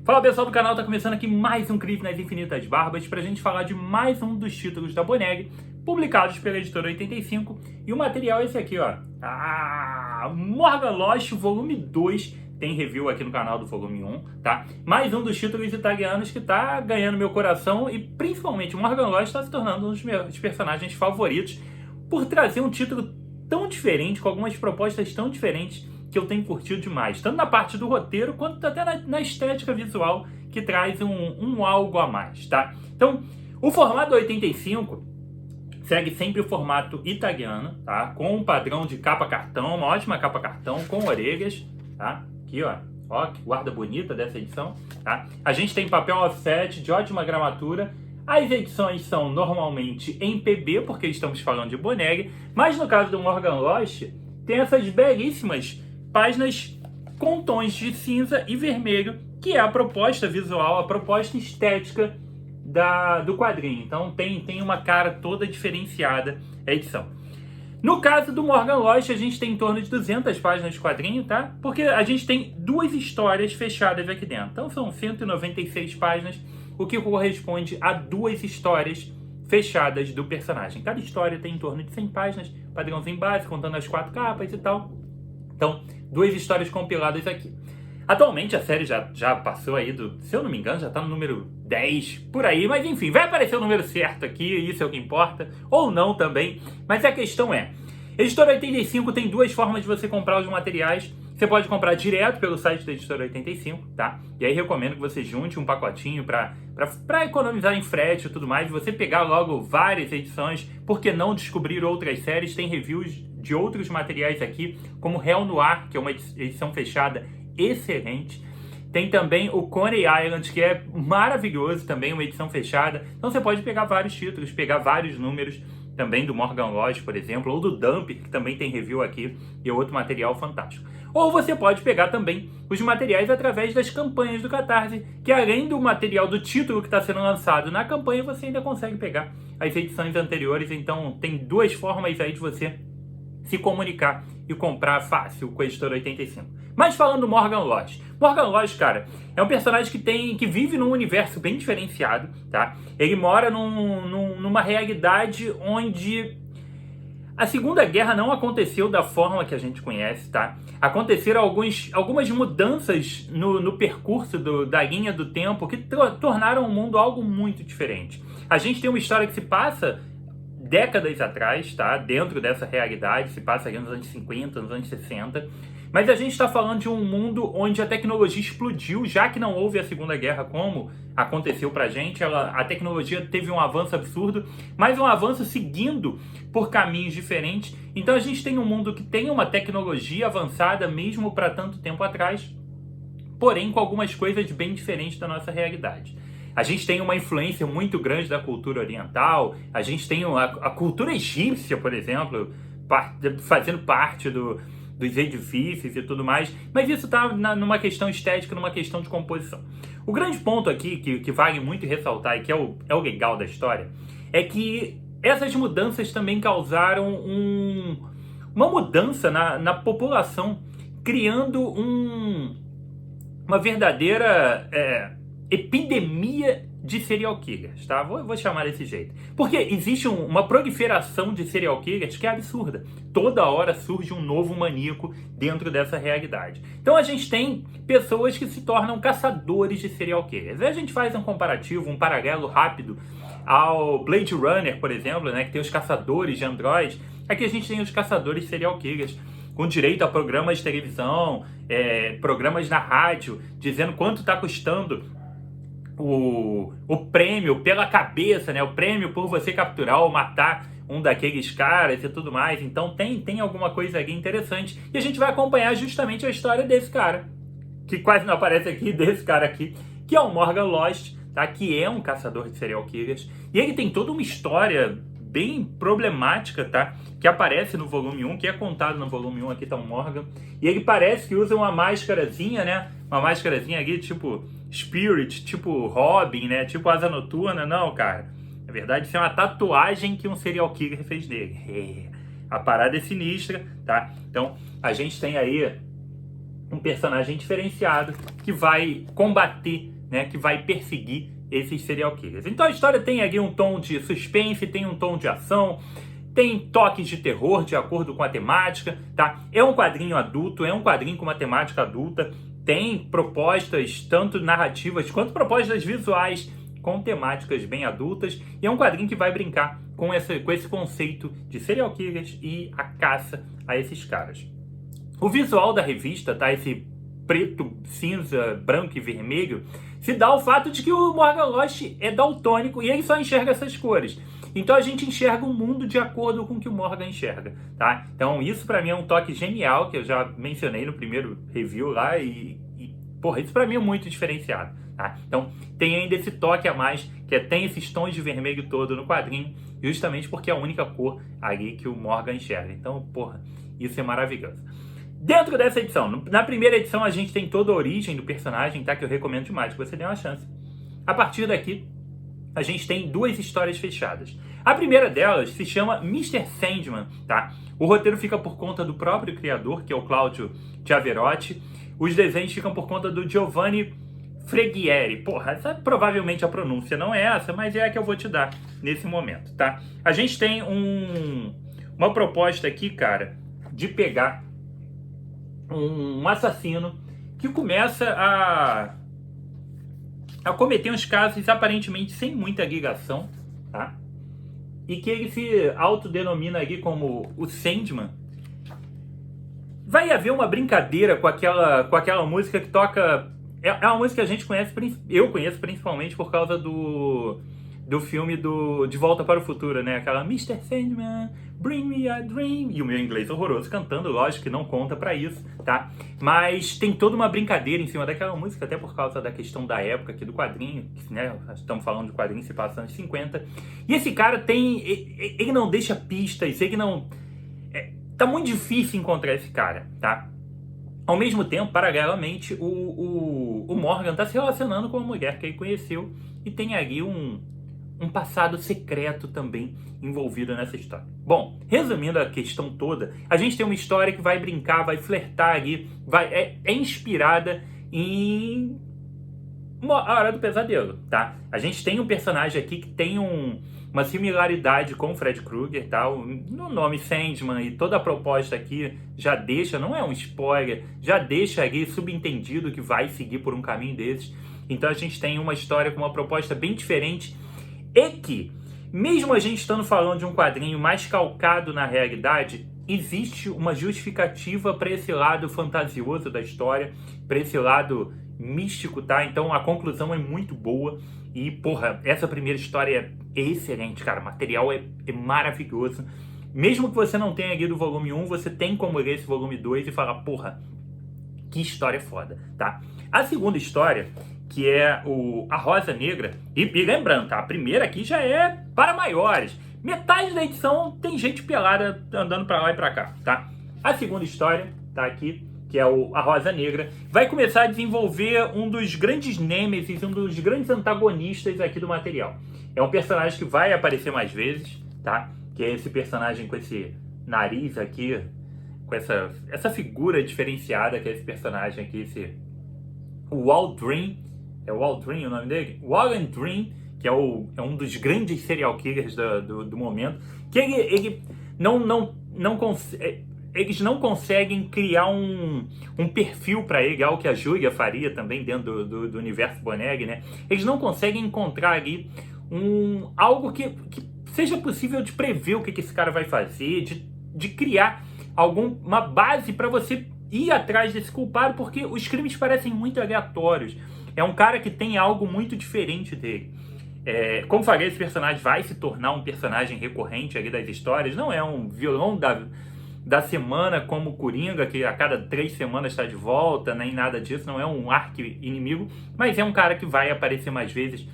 Fala pessoal do canal, tá começando aqui mais um Crise nas Infinitas Barbas pra gente falar de mais um dos títulos da Boneg, publicados pela editora 85, e o material é esse aqui, ó. Morgan Lost, volume 2, tem review aqui no canal do volume 1, tá? Mais um dos títulos italianos que tá ganhando meu coração e principalmente Morgan Lost tá se tornando um dos meus personagens favoritos por trazer um título tão diferente, com algumas propostas tão diferentes, que eu tenho curtido demais, tanto na parte do roteiro, quanto até na estética visual, que traz um algo a mais, tá? Então, o formato 85 segue sempre o formato italiano, tá? Com um padrão de capa cartão, uma ótima capa cartão, com orelhas, tá? Aqui, ó, que guarda bonita dessa edição, tá? A gente tem papel offset de ótima gramatura. As edições são normalmente em PB, porque estamos falando de Boneg, mas no caso do Morgan Lost, tem essas belíssimas páginas com tons de cinza e vermelho, que é a proposta visual, a proposta estética do quadrinho. Então tem uma cara toda diferenciada a edição. No caso do Morgan Lost, a gente tem em torno de 200 páginas de quadrinho, tá? Porque a gente tem duas histórias fechadas aqui dentro. Então são 196 páginas, o que corresponde a duas histórias fechadas do personagem. Cada história tem em torno de 100 páginas, padrãozinho básico, contando as 4 capas e tal. Então, duas histórias compiladas aqui. Atualmente a série já passou aí se eu não me engano, já tá no número 10, por aí. Mas enfim, vai aparecer o número certo aqui, isso é o que importa. Ou não também. Mas a questão é, Editora 85 tem duas formas de você comprar os materiais. Você pode comprar direto pelo site da Editora 85, tá? E aí recomendo que você junte um pacotinho para economizar em frete e tudo mais. Você pegar logo várias edições, porque não descobrir outras séries. Tem reviews de outros materiais aqui, como Hell Noir, que é uma edição fechada excelente. Tem também o Coney Island, que é maravilhoso também, uma edição fechada. Então você pode pegar vários títulos, pegar vários números, também do Morgan Lost, por exemplo, ou do Dump, que também tem review aqui, e é outro material fantástico. Ou você pode pegar também os materiais através das campanhas do Catarse, que além do material do título que está sendo lançado na campanha, você ainda consegue pegar as edições anteriores. Então tem duas formas aí de você se comunicar e comprar fácil com a Editora 85. Mas falando do Morgan Lost. Morgan Lost, cara, é um personagem que vive num universo bem diferenciado, tá? Ele mora numa realidade onde a Segunda Guerra não aconteceu da forma que a gente conhece, tá? Aconteceram algumas mudanças no percurso da linha do tempo que tornaram o mundo algo muito diferente. A gente tem uma história que se passa décadas atrás, tá? Dentro dessa realidade, se passa ali nos anos 50, nos anos 60. Mas a gente está falando de um mundo onde a tecnologia explodiu, já que não houve a Segunda Guerra como aconteceu pra gente. A tecnologia teve um avanço absurdo, mas um avanço seguindo por caminhos diferentes. Então a gente tem um mundo que tem uma tecnologia avançada mesmo para tanto tempo atrás, porém com algumas coisas bem diferentes da nossa realidade. A gente tem uma influência muito grande da cultura oriental, a gente tem a cultura egípcia, por exemplo, fazendo parte dos edifícios e tudo mais, mas isso está numa questão estética, numa questão de composição. O grande ponto aqui, que vale muito ressaltar e que é o legal da história, é que essas mudanças também causaram uma mudança na população, criando uma verdadeira epidemia de serial killers, tá? Vou chamar desse jeito. Porque existe uma proliferação de serial killers que é absurda. Toda hora surge um novo maníaco dentro dessa realidade. Então a gente tem pessoas que se tornam caçadores de serial killers. Aí a gente faz um comparativo, um paralelo rápido ao Blade Runner, por exemplo, né, que tem os caçadores de androides. Aqui a gente tem os caçadores de serial killers, com direito a programas de televisão, programas na rádio, dizendo quanto está custando o prêmio pela cabeça, né? O prêmio por você capturar ou matar um daqueles caras e tudo mais. Então tem alguma coisa aqui interessante. E a gente vai acompanhar justamente a história desse cara, que quase não aparece aqui, desse cara aqui, que é o Morgan Lost, tá? Que é um caçador de serial killers. E ele tem toda uma história bem problemática, tá? Que aparece no volume 1, que é contado no volume 1, aqui tá o Morgan. E ele parece que usa uma máscarazinha, né? Uma máscarazinha ali, tipo Spirit, tipo Robin, né? Tipo Asa Noturna. Não, cara. Na verdade, isso é uma tatuagem que um serial killer fez nele. A parada é sinistra, tá? Então, a gente tem aí um personagem diferenciado que vai combater né, que vai perseguir esses serial killers. Então a história tem aqui um tom de suspense, tem um tom de ação, tem toques de terror de acordo com a temática, tá? É um quadrinho adulto, é um quadrinho com uma temática adulta, tem propostas tanto narrativas quanto propostas visuais com temáticas bem adultas, e é um quadrinho que vai brincar com esse conceito de serial killers e a caça a esses caras. O visual da revista, tá? Esse preto, cinza, branco e vermelho, se dá ao fato de que o Morgan Lost é daltônico e ele só enxerga essas cores. Então a gente enxerga o mundo de acordo com o que o Morgan enxerga, tá? Então isso pra mim é um toque genial, que eu já mencionei no primeiro review lá, porra, isso pra mim é muito diferenciado, tá? Então tem ainda esse toque a mais, que tem esses tons de vermelho todo no quadrinho, justamente porque é a única cor ali que o Morgan enxerga. Então, porra, isso é maravilhoso. Dentro dessa edição, na primeira edição a gente tem toda a origem do personagem, tá? Que eu recomendo demais que você dê uma chance. A partir daqui, a gente tem duas histórias fechadas. A primeira delas se chama Mr. Sandman, tá? O roteiro fica por conta do próprio criador, que é o Claudio Chiaverotti. Os desenhos ficam por conta do Giovanni Freghieri. Porra, essa provavelmente a pronúncia não é essa, mas é a que eu vou te dar nesse momento, tá? A gente tem uma proposta aqui, cara, de pegar um assassino que começa a cometer uns casos aparentemente sem muita ligação, tá? E que ele se autodenomina aqui como o Sandman. Vai haver uma brincadeira com aquela música que toca... É uma música que a gente conhece, eu conheço principalmente por causa do filme De Volta para o Futuro, né? Aquela Mr. Sandman, Bring Me a Dream. E o meu inglês horroroso cantando, lógico que não conta pra isso, tá? Mas tem toda uma brincadeira em cima daquela música, até por causa da questão da época aqui do quadrinho, né? Estamos falando de quadrinho se passa nos 50. E esse cara ele não deixa pistas, ele não... tá muito difícil encontrar esse cara, tá? Ao mesmo tempo, paralelamente, o Morgan tá se relacionando com uma mulher que ele conheceu e tem ali um passado secreto também envolvido nessa história. Bom, resumindo a questão toda, a gente tem uma história que vai brincar, vai flertar ali, é inspirada em A Hora do Pesadelo, tá? A gente tem um personagem aqui que tem uma similaridade com o Fred Krueger, tá? No nome Sandman e toda a proposta aqui já deixa, não é um spoiler, já deixa ali subentendido que vai seguir por um caminho desses. Então a gente tem uma história com uma proposta bem diferente e que, mesmo a gente estando falando de um quadrinho mais calcado na realidade, existe uma justificativa para esse lado fantasioso da história, para esse lado místico, tá? Então a conclusão é muito boa e, porra, essa primeira história é excelente, cara. O material é maravilhoso. Mesmo que você não tenha lido o volume 1, você tem como ler esse volume 2 e falar, porra, que história foda, tá? A segunda história, que é A Rosa Negra, e lembrando, tá? A primeira aqui já é para maiores. Metade da edição tem gente pelada andando pra lá e pra cá, tá? A segunda história, tá aqui, que é A Rosa Negra, vai começar a desenvolver um dos grandes nêmesis, um dos grandes antagonistas aqui do material. É um personagem que vai aparecer mais vezes, tá? Que é esse personagem com esse nariz aqui, com essa figura diferenciada, que é esse personagem aqui, o Waldron, é o Waldron o nome dele? Warren Dream, que é um dos grandes serial killers do momento, que ele eles não conseguem criar um perfil para ele, algo que a Júlia faria também dentro do universo Boneg, né? Eles não conseguem encontrar ali algo que seja possível de prever o que esse cara vai fazer, de criar uma base para você ir atrás desse culpado, porque os crimes parecem muito aleatórios. É um cara que tem algo muito diferente dele. Como falei, esse personagem vai se tornar um personagem recorrente ali das histórias, não é um vilão da semana como o Coringa, que a cada 3 semanas está de volta, nem nada disso, não é um arqui-inimigo, mas é um cara que vai aparecer mais vezes.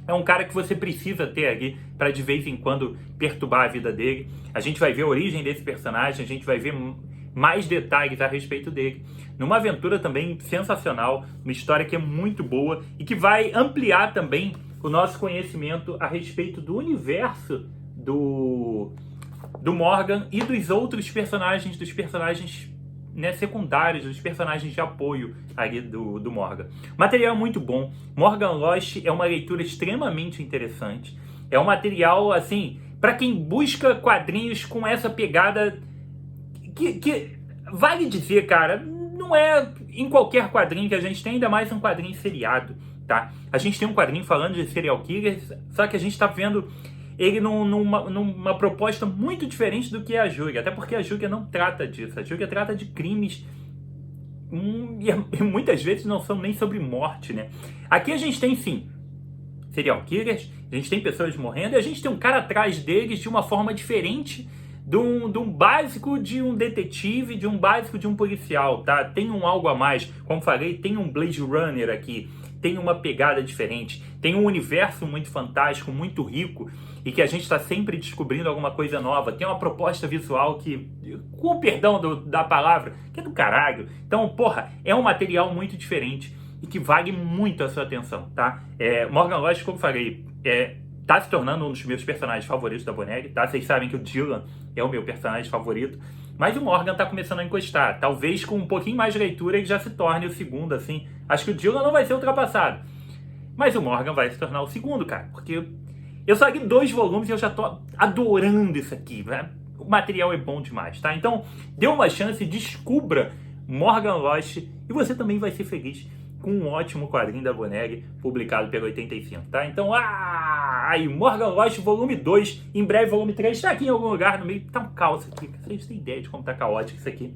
É um cara que você precisa ter ali para de vez em quando perturbar a vida dele. A gente vai ver a origem desse personagem, a gente vai ver mais detalhes a respeito dele. Numa aventura também sensacional, uma história que é muito boa e que vai ampliar também o nosso conhecimento a respeito do universo do Morgan e dos outros personagens, né, secundários, dos personagens de apoio ali do Morgan. O material é muito bom. Morgan Lost é uma leitura extremamente interessante. É um material, assim, para quem busca quadrinhos com essa pegada que vale dizer, cara, não é em qualquer quadrinho que a gente tem, ainda mais um quadrinho seriado, tá? A gente tem um quadrinho falando de serial killers, só que a gente tá vendo ele numa proposta muito diferente do que é a Júlia, até porque a Júlia não trata disso. A Júlia trata de crimes e muitas vezes não são nem sobre morte, né? Aqui a gente tem, sim, serial killers, a gente tem pessoas morrendo e a gente tem um cara atrás deles de uma forma diferente de um básico de um detetive, de um básico de um policial, tá? Tem um algo a mais, como falei, tem um Blade Runner aqui, tem uma pegada diferente, tem um universo muito fantástico, muito rico e que a gente está sempre descobrindo alguma coisa nova, tem uma proposta visual que, com o perdão da palavra, que é do caralho. Então, porra, é um material muito diferente e que vale muito a sua atenção, tá? Morgan Lost, como eu falei, tá se tornando um dos meus personagens favoritos da Boneg, tá? Vocês sabem que o Dylan é o meu personagem favorito, mas o Morgan tá começando a encostar. Talvez com um pouquinho mais de leitura ele já se torne o segundo, assim. Acho que o Dylan não vai ser ultrapassado, mas o Morgan vai se tornar o segundo, cara, porque eu só li 2 volumes e eu já tô adorando isso aqui, né? O material é bom demais, tá? Então, dê uma chance, descubra Morgan Lost e você também vai ser feliz com um ótimo quadrinho da Boneg, publicado pelo 85, tá? Então, aí, Morgan Lost, volume 2, em breve volume 3, tá aqui em algum lugar no meio, tá um caos aqui, vocês têm ideia de como tá caótico isso aqui.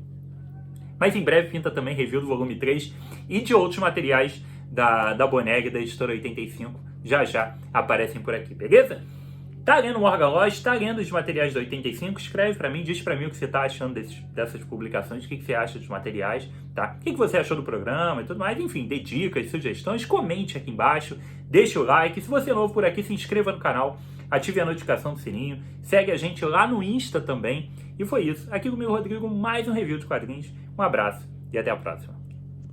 Mas em breve pinta também review do volume 3 e de outros materiais da Boneg, da editora 85, já aparecem por aqui, beleza? Tá lendo Morgan Lost, tá lendo os materiais da 85, escreve pra mim, diz pra mim o que você tá achando dessas publicações, o que você acha dos materiais, tá? O que você achou do programa e tudo mais, enfim, dê dicas, sugestões, comente aqui embaixo, deixa o like, se você é novo por aqui, se inscreva no canal, ative a notificação do sininho, segue a gente lá no Insta também, e foi isso, aqui comigo, Rodrigo, mais um review de quadrinhos, um abraço e até a próxima.